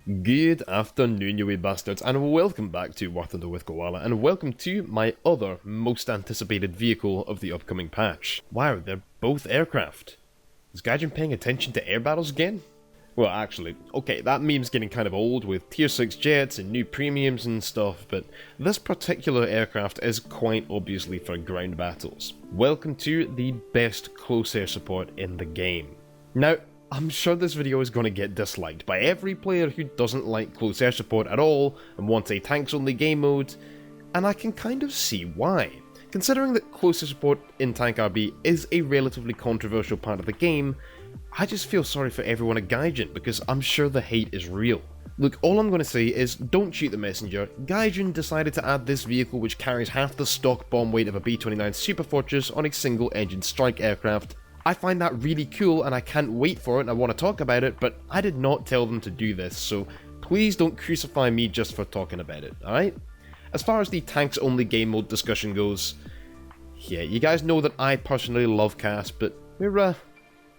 Good afternoon, you wee bastards, and welcome back to What to Do with Koala, and welcome to my other most anticipated vehicle of the upcoming patch. Wow, they're both aircraft. Is Gaijin paying attention to air battles again? Well, actually, okay, that meme's getting kind of old with tier 6 jets and new premiums and stuff, but this particular aircraft is quite obviously for ground battles. Welcome to the best close air support in the game. Now, I'm sure this video is going to get disliked by every player who doesn't like close air support at all and wants a tanks only game mode, and I can kind of see why. Considering that close air support in Tank RB is a relatively controversial part of the game, I just feel sorry for everyone at Gaijin because I'm sure the hate is real. Look, all I'm going to say is don't shoot the messenger. Gaijin decided to add this vehicle which carries half the stock bomb weight of a B-29 Super Fortress on a single engine strike aircraft. I find that really cool and I can't wait for it and I want to talk about it, but I did not tell them to do this, so please don't crucify me just for talking about it, alright? As far as the tanks only game mode discussion goes, yeah, you guys know that I personally love CAS, but we're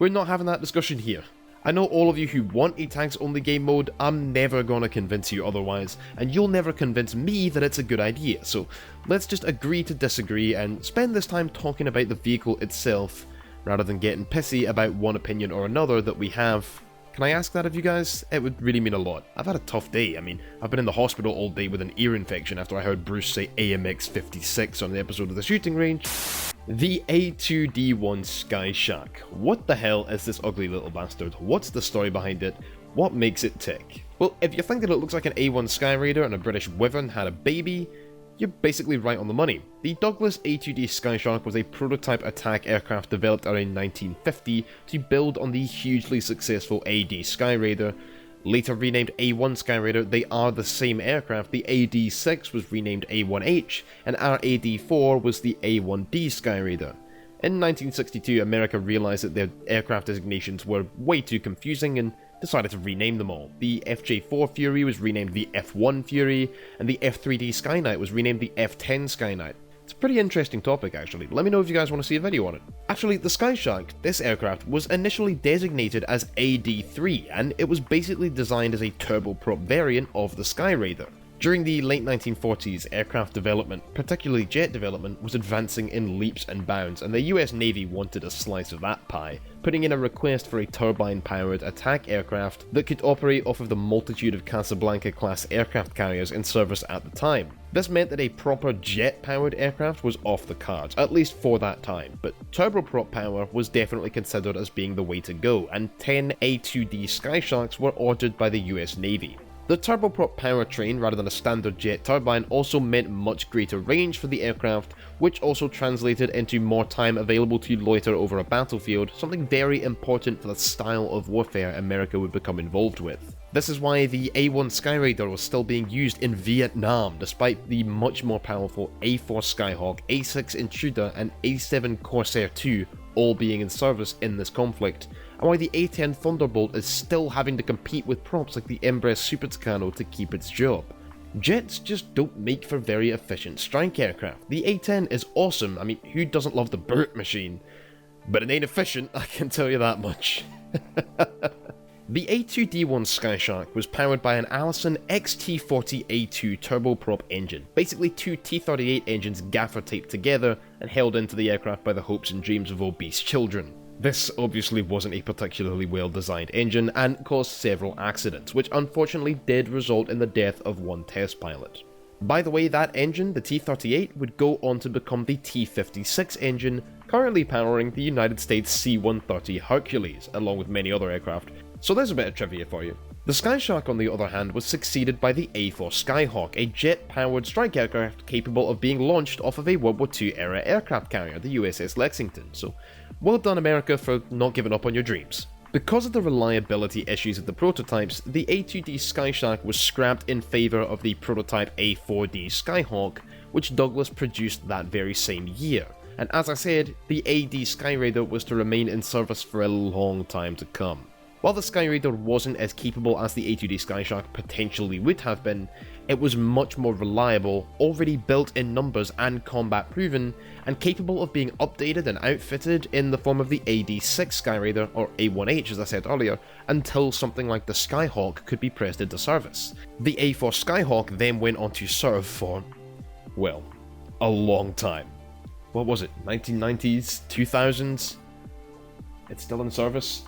not having that discussion here. I know all of you who want a tanks only game mode, I'm never gonna convince you otherwise, and you'll never convince me that it's a good idea, so let's just agree to disagree and spend this time talking about the vehicle itself, rather than getting pissy about one opinion or another that we have. Can I ask that of you guys? It would really mean a lot. I've had a tough day. I mean, I've been in the hospital all day with an ear infection after I heard Bruce say AMX 56 on the episode of The Shooting Range. The A2D-1 Skyshark. What the hell is this ugly little bastard? What's the story behind it? What makes it tick? Well, if you're thinking it looks like an A1 Skyraider and a British Wyvern had a baby, you're basically right on the money. The Douglas A2D Skyshark was a prototype attack aircraft developed around 1950 to build on the hugely successful AD Skyraider. Later renamed A1 Skyraider, they are the same aircraft. The AD6 was renamed A1H, and our AD4 was the A1D Skyraider. In 1962, America realized that their aircraft designations were way too confusing and decided to rename them all. The FJ4 Fury was renamed the F1 Fury, and the F3D Skyknight was renamed the F10 Skyknight. It's a pretty interesting topic actually. Let me know if you guys want to see a video on it. Actually, the Skyshark, this aircraft, was initially designated as AD3, and it was basically designed as a turboprop variant of the Skyraider. During the late 1940s, aircraft development, particularly jet development, was advancing in leaps and bounds, and the US Navy wanted a slice of that pie, putting in a request for a turbine-powered attack aircraft that could operate off of the multitude of Casablanca-class aircraft carriers in service at the time. This meant that a proper jet-powered aircraft was off the cards, at least for that time, but turboprop power was definitely considered as being the way to go, and 10 A2D Skysharks were ordered by the US Navy. The turboprop powertrain rather than a standard jet turbine also meant much greater range for the aircraft, which also translated into more time available to loiter over a battlefield, something very important for the style of warfare America would become involved with. This is why the A1 Skyraider was still being used in Vietnam, despite the much more powerful A4 Skyhawk, A6 Intruder, and A7 Corsair II all being in service in this conflict, and why the A10 Thunderbolt is still having to compete with props like the Embraer Super Tucano to keep its job. Jets just don't make for very efficient strike aircraft. The A10 is awesome, I mean, who doesn't love the Burt machine? But it ain't efficient, I can tell you that much. The A2D-1 Skyshark was powered by an Allison XT40A2 turboprop engine, basically two T-38 engines gaffer taped together and held into the aircraft by the hopes and dreams of obese children. This obviously wasn't a particularly well designed engine and caused several accidents, which unfortunately did result in the death of one test pilot. By the way, that engine, the T-38, would go on to become the T-56 engine, currently powering the United States C-130 Hercules, along with many other aircraft. So there's a bit of trivia for you. The Skyshark, on the other hand, was succeeded by the A4 Skyhawk, a jet-powered strike aircraft capable of being launched off of a World War II era aircraft carrier, the USS Lexington, so well done America for not giving up on your dreams. Because of the reliability issues of the prototypes, the A2D Skyshark was scrapped in favour of the prototype A4D Skyhawk, which Douglas produced that very same year, and as I said, the AD Skyraider was to remain in service for a long time to come. While the Skyraider wasn't as capable as the A2D Skyshark potentially would have been, it was much more reliable, already built in numbers and combat proven, and capable of being updated and outfitted in the form of the AD6 Skyraider, or A1H as I said earlier, until something like the Skyhawk could be pressed into service. The A4 Skyhawk then went on to serve for, well, a long time. What was it, 1990s, 2000s? It's still in service?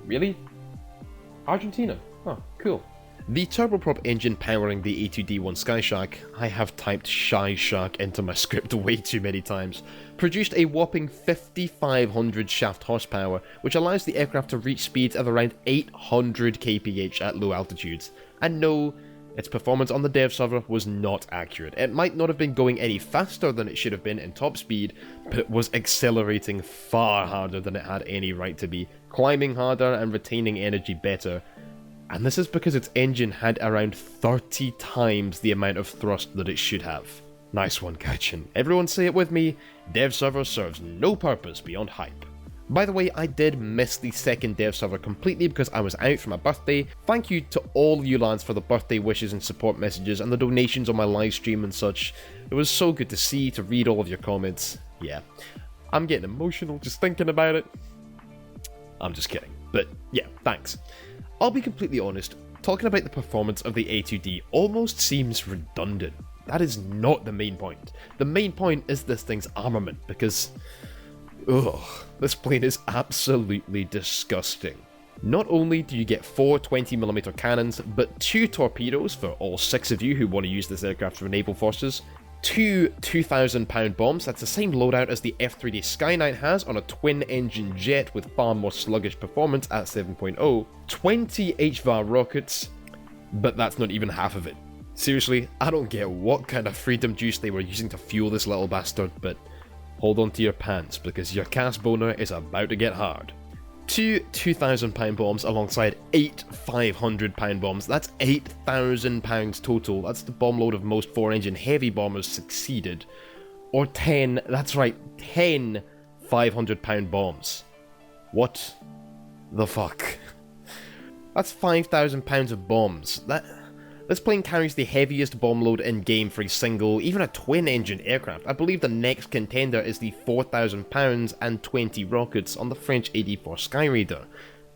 Really? Argentina? Oh, cool. The turboprop engine powering the A2D-1 Skyshark, I have typed Skyshark into my script way too many times, produced a whopping 5,500 shaft horsepower, which allows the aircraft to reach speeds of around 800 kph at low altitudes. And no, its performance on the dev server was not accurate. It might not have been going any faster than it should have been in top speed, but it was accelerating far harder than it had any right to be, climbing harder and retaining energy better. And this is because its engine had around 30 times the amount of thrust that it should have. Nice one, Gaijin. Everyone say it with me, dev server serves no purpose beyond hype. By the way, I did miss the second dev server completely because I was out for my birthday. Thank you to all you lads for the birthday wishes and support messages and the donations on my live stream and such. It was so good to see, to read all of your comments. Yeah, I'm getting emotional just thinking about it. I'm just kidding, but yeah, thanks. I'll be completely honest, talking about the performance of the A2D almost seems redundant. That is not the main point. The main point is this thing's armament, because ugh, this plane is absolutely disgusting. Not only do you get 4 20mm cannons, but 2 torpedoes for all 6 of you who want to use this aircraft for naval forces, 2 2,000-pound bombs, that's the same loadout as the F3D Skyknight has on a twin-engine jet with far more sluggish performance at 7.0, 20 HVAR rockets, but that's not even half of it. Seriously, I don't get what kind of freedom juice they were using to fuel this little bastard, but hold on to your pants, because your cast boner is about to get hard. 2 2,000-pound bombs alongside 8 500-pound bombs. That's 8,000 pounds total. That's the bomb load of most 4-engine heavy bombers succeeded. Or 10, that's right, 10 500-pound bombs. What the fuck? That's 5,000 pounds of bombs. This plane carries the heaviest bomb load in game for a single, even a twin-engine aircraft. I believe the next contender is the 4,000 pounds and 20 rockets on the French AD4 Skyraider,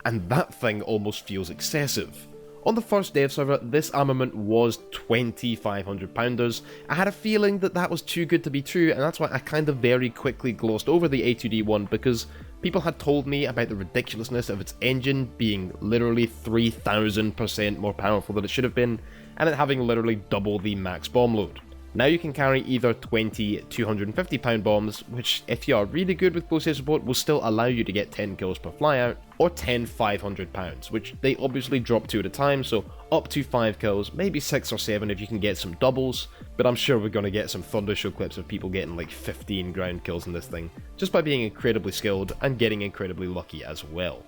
and that thing almost feels excessive. On the first dev server, this armament was 2,500 pounders. I had a feeling that that was too good to be true, and that's why I kind of very quickly glossed over the A2D-1, because people had told me about the ridiculousness of its engine being literally 3,000% more powerful than it should have been, and it having literally double the max bomb load. Now you can carry either 20 250-pound bombs, which if you are really good with close air support will still allow you to get 10 kills per flyout, or 10 500 pounds, which they obviously drop 2 at a time, so up to 5 kills, maybe 6 or 7 if you can get some doubles, but I'm sure we're going to get some Thunder Show clips of people getting like 15 ground kills in this thing, just by being incredibly skilled and getting incredibly lucky as well.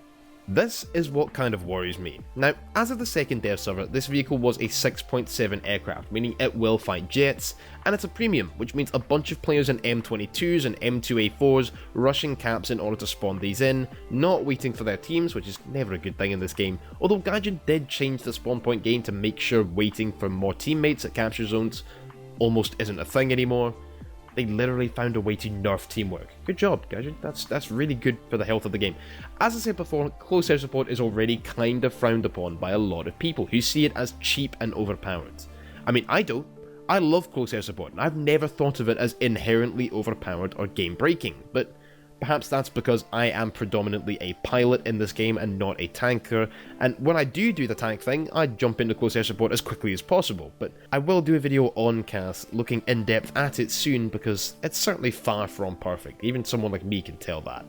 This is what kind of worries me. Now, as of the second dev server, this vehicle was a 6.7 aircraft, meaning it will fight jets, and it's a premium, which means a bunch of players in M22s and M2A4s rushing caps in order to spawn these in, not waiting for their teams, which is never a good thing in this game, although Gaijin did change the spawn point game to make sure waiting for more teammates at capture zones almost isn't a thing anymore. They literally found a way to nerf teamwork. Good job, Gaijin. That's really good for the health of the game. As I said before, close air support is already kind of frowned upon by a lot of people who see it as cheap and overpowered. I mean, I don't. I love close air support, and I've never thought of it as inherently overpowered or game-breaking, but perhaps that's because I am predominantly a pilot in this game and not a tanker, and when I do the tank thing, I jump into close air support as quickly as possible, but I will do a video on CAS looking in depth at it soon because it's certainly far from perfect, even someone like me can tell that.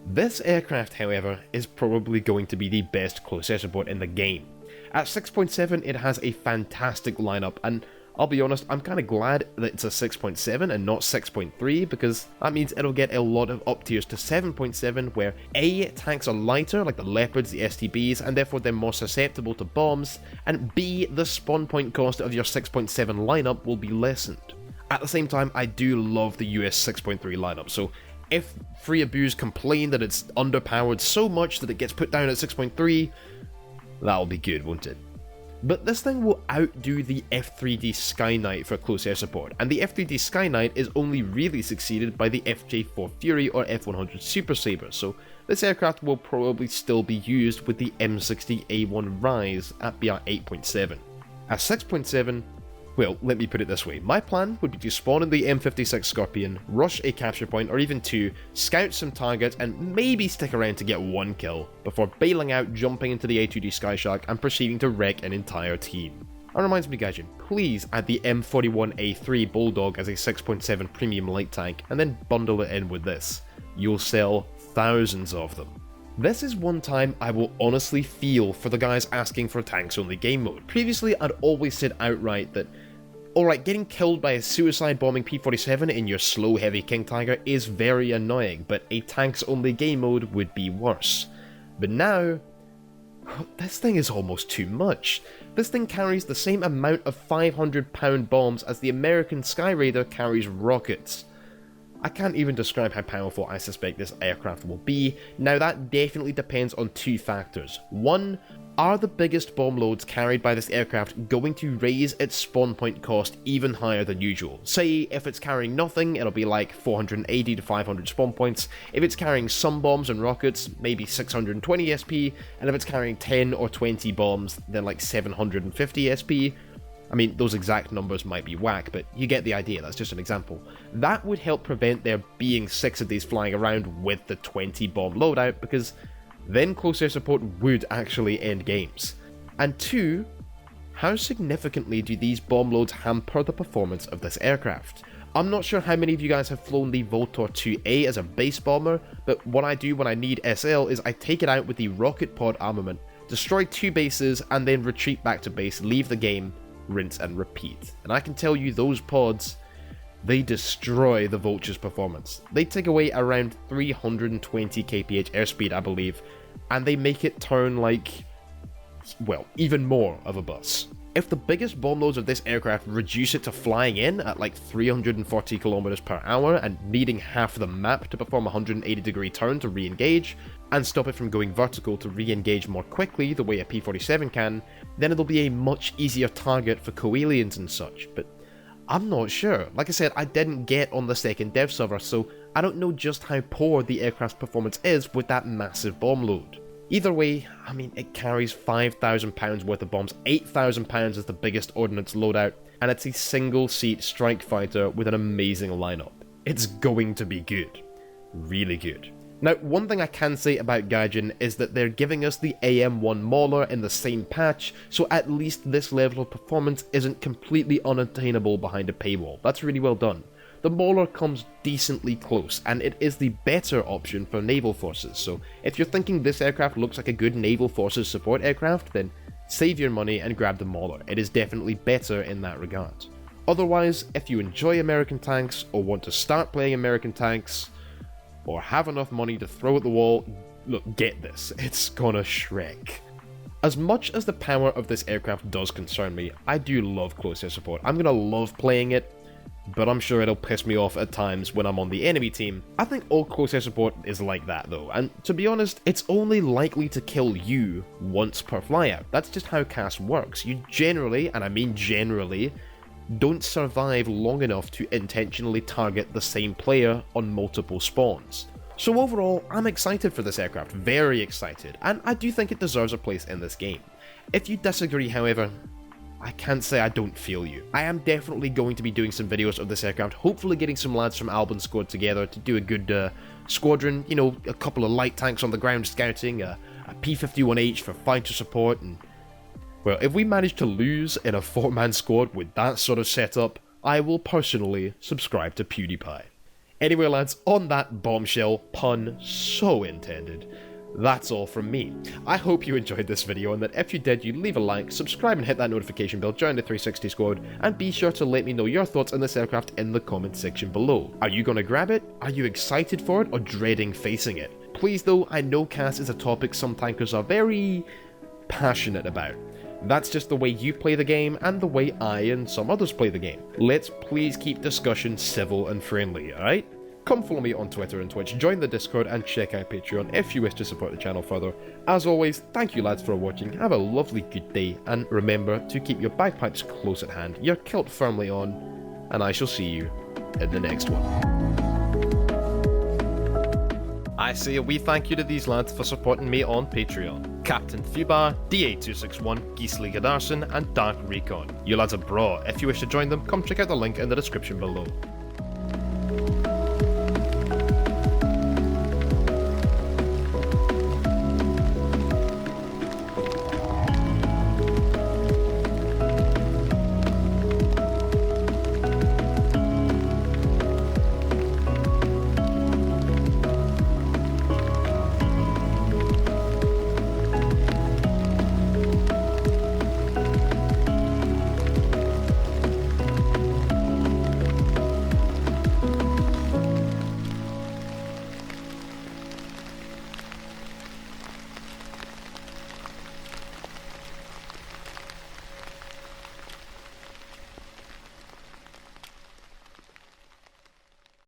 This aircraft, however, is probably going to be the best close air support in the game. At 6.7 it has a fantastic lineup, and I'll be honest, I'm kind of glad that it's a 6.7 and not 6.3 because that means it'll get a lot of up tiers to 7.7 where A, tanks are lighter like the Leopards, the STBs, and therefore they're more susceptible to bombs, and B, the spawn point cost of your 6.7 lineup will be lessened. At the same time, I do love the US 6.3 lineup, so if Free Abuse complain that it's underpowered so much that it gets put down at 6.3, that'll be good, won't it? But this thing will outdo the F3D Skyknight for close air support, and the F3D Skyknight is only really succeeded by the FJ4 Fury or F100 Super Sabre, so this aircraft will probably still be used with the M60A1 Rise at BR 8.7. At 6.7, well, let me put it this way, my plan would be to spawn in the M56 Scorpion, rush a capture point or even two, scout some targets and maybe stick around to get one kill, before bailing out, jumping into the A2D Skyshark and proceeding to wreck an entire team. That reminds me, Gaijin, please add the M41A3 Bulldog as a 6.7 premium light tank and then bundle it in with this. You'll sell thousands of them. This is one time I will honestly feel for the guys asking for tanks only game mode. Previously I'd always said outright that alright, getting killed by a suicide bombing P-47 in your slow heavy King Tiger is very annoying, but a tanks only game mode would be worse. But now, this thing is almost too much. This thing carries the same amount of 500-pound bombs as the American Sky Raider carries rockets. I can't even describe how powerful I suspect this aircraft will be. Now that definitely depends on two factors. One, are the biggest bomb loads carried by this aircraft going to raise its spawn point cost even higher than usual? Say if it's carrying nothing, it'll be like 480 to 500 spawn points. If it's carrying some bombs and rockets, maybe 620 SP, and if it's carrying 10 or 20 bombs, then like 750 SP. I mean, those exact numbers might be whack, but you get the idea, that's just an example. That would help prevent there being 6 of these flying around with the 20 bomb loadout, because then close air support would actually end games. And 2, how significantly do these bomb loads hamper the performance of this aircraft? I'm not sure how many of you guys have flown the Voltor 2A as a base bomber, but what I do when I need SL is I take it out with the rocket pod armament, destroy 2 bases, and then retreat back to base, leave the game, rinse and repeat. And I can tell you those pods, they destroy the Vulture's performance. They take away around 320 kph airspeed, I believe, and they make it turn like, well, even more of a bus. If the biggest bomb loads of this aircraft reduce it to flying in at like 340 km per hour and needing half the map to perform a 180-degree turn to re-engage, and stop it from going vertical to re-engage more quickly the way a P-47 can, then it'll be a much easier target for co-aliens and such, but I'm not sure. Like I said, I didn't get on the second dev server, so I don't know just how poor the aircraft's performance is with that massive bomb load. Either way, I mean, it carries 5,000 pounds worth of bombs, 8,000 pounds is the biggest ordnance loadout, and it's a single-seat strike fighter with an amazing lineup. It's going to be good. Really good. Now, one thing I can say about Gaijin is that they're giving us the AM1 Mauler in the same patch, so at least this level of performance isn't completely unattainable behind a paywall. That's really well done. The Mauler comes decently close, and it is the better option for naval forces, so if you're thinking this aircraft looks like a good naval forces support aircraft, then save your money and grab the Mauler. It is definitely better in that regard. Otherwise, if you enjoy American tanks, or want to start playing American tanks, or have enough money to throw at the wall, look, get this, it's gonna Shrek. As much as the power of this aircraft does concern me, I do love close air support. I'm gonna love playing it, but I'm sure it'll piss me off at times when I'm on the enemy team. I think all close air support is like that though, and to be honest, it's only likely to kill you once per flyout. That's just how CAS works. You generally, and I mean generally, don't survive long enough to intentionally target the same player on multiple spawns. So overall, I'm excited for this aircraft, very excited, and I do think it deserves a place in this game. If you disagree, however, I can't say I don't feel you. I am definitely going to be doing some videos of this aircraft, hopefully getting some lads from Albon squad together to do a good squadron, you know, a couple of light tanks on the ground scouting, a P-51H for fighter support, and well, if we manage to lose in a 4-man squad with that sort of setup, I will personally subscribe to PewDiePie. Anyway lads, on that bombshell, pun so intended, that's all from me. I hope you enjoyed this video, and that if you did, you leave a like, subscribe and hit that notification bell, join the 360 squad, and be sure to let me know your thoughts on this aircraft in the comment section below. Are you gonna grab it? Are you excited for it, or dreading facing it? Please though, I know CAS is a topic some tankers are very passionate about. That's just the way you play the game, and the way I and some others play the game. Let's please keep discussion civil and friendly, alright? come follow me on Twitter and Twitch, join the Discord, and check out Patreon if you wish to support the channel further. As always, thank you lads for watching, have a lovely good day, and remember to keep your bagpipes close at hand, your kilt firmly on, and I shall see you in the next one. I say a wee thank you to these lads for supporting me on Patreon. Captain Thubar, DA261, Gisli Gadarsson, and Dark Recon. You lads are bra. If you wish to join them, come check out the link in the description below.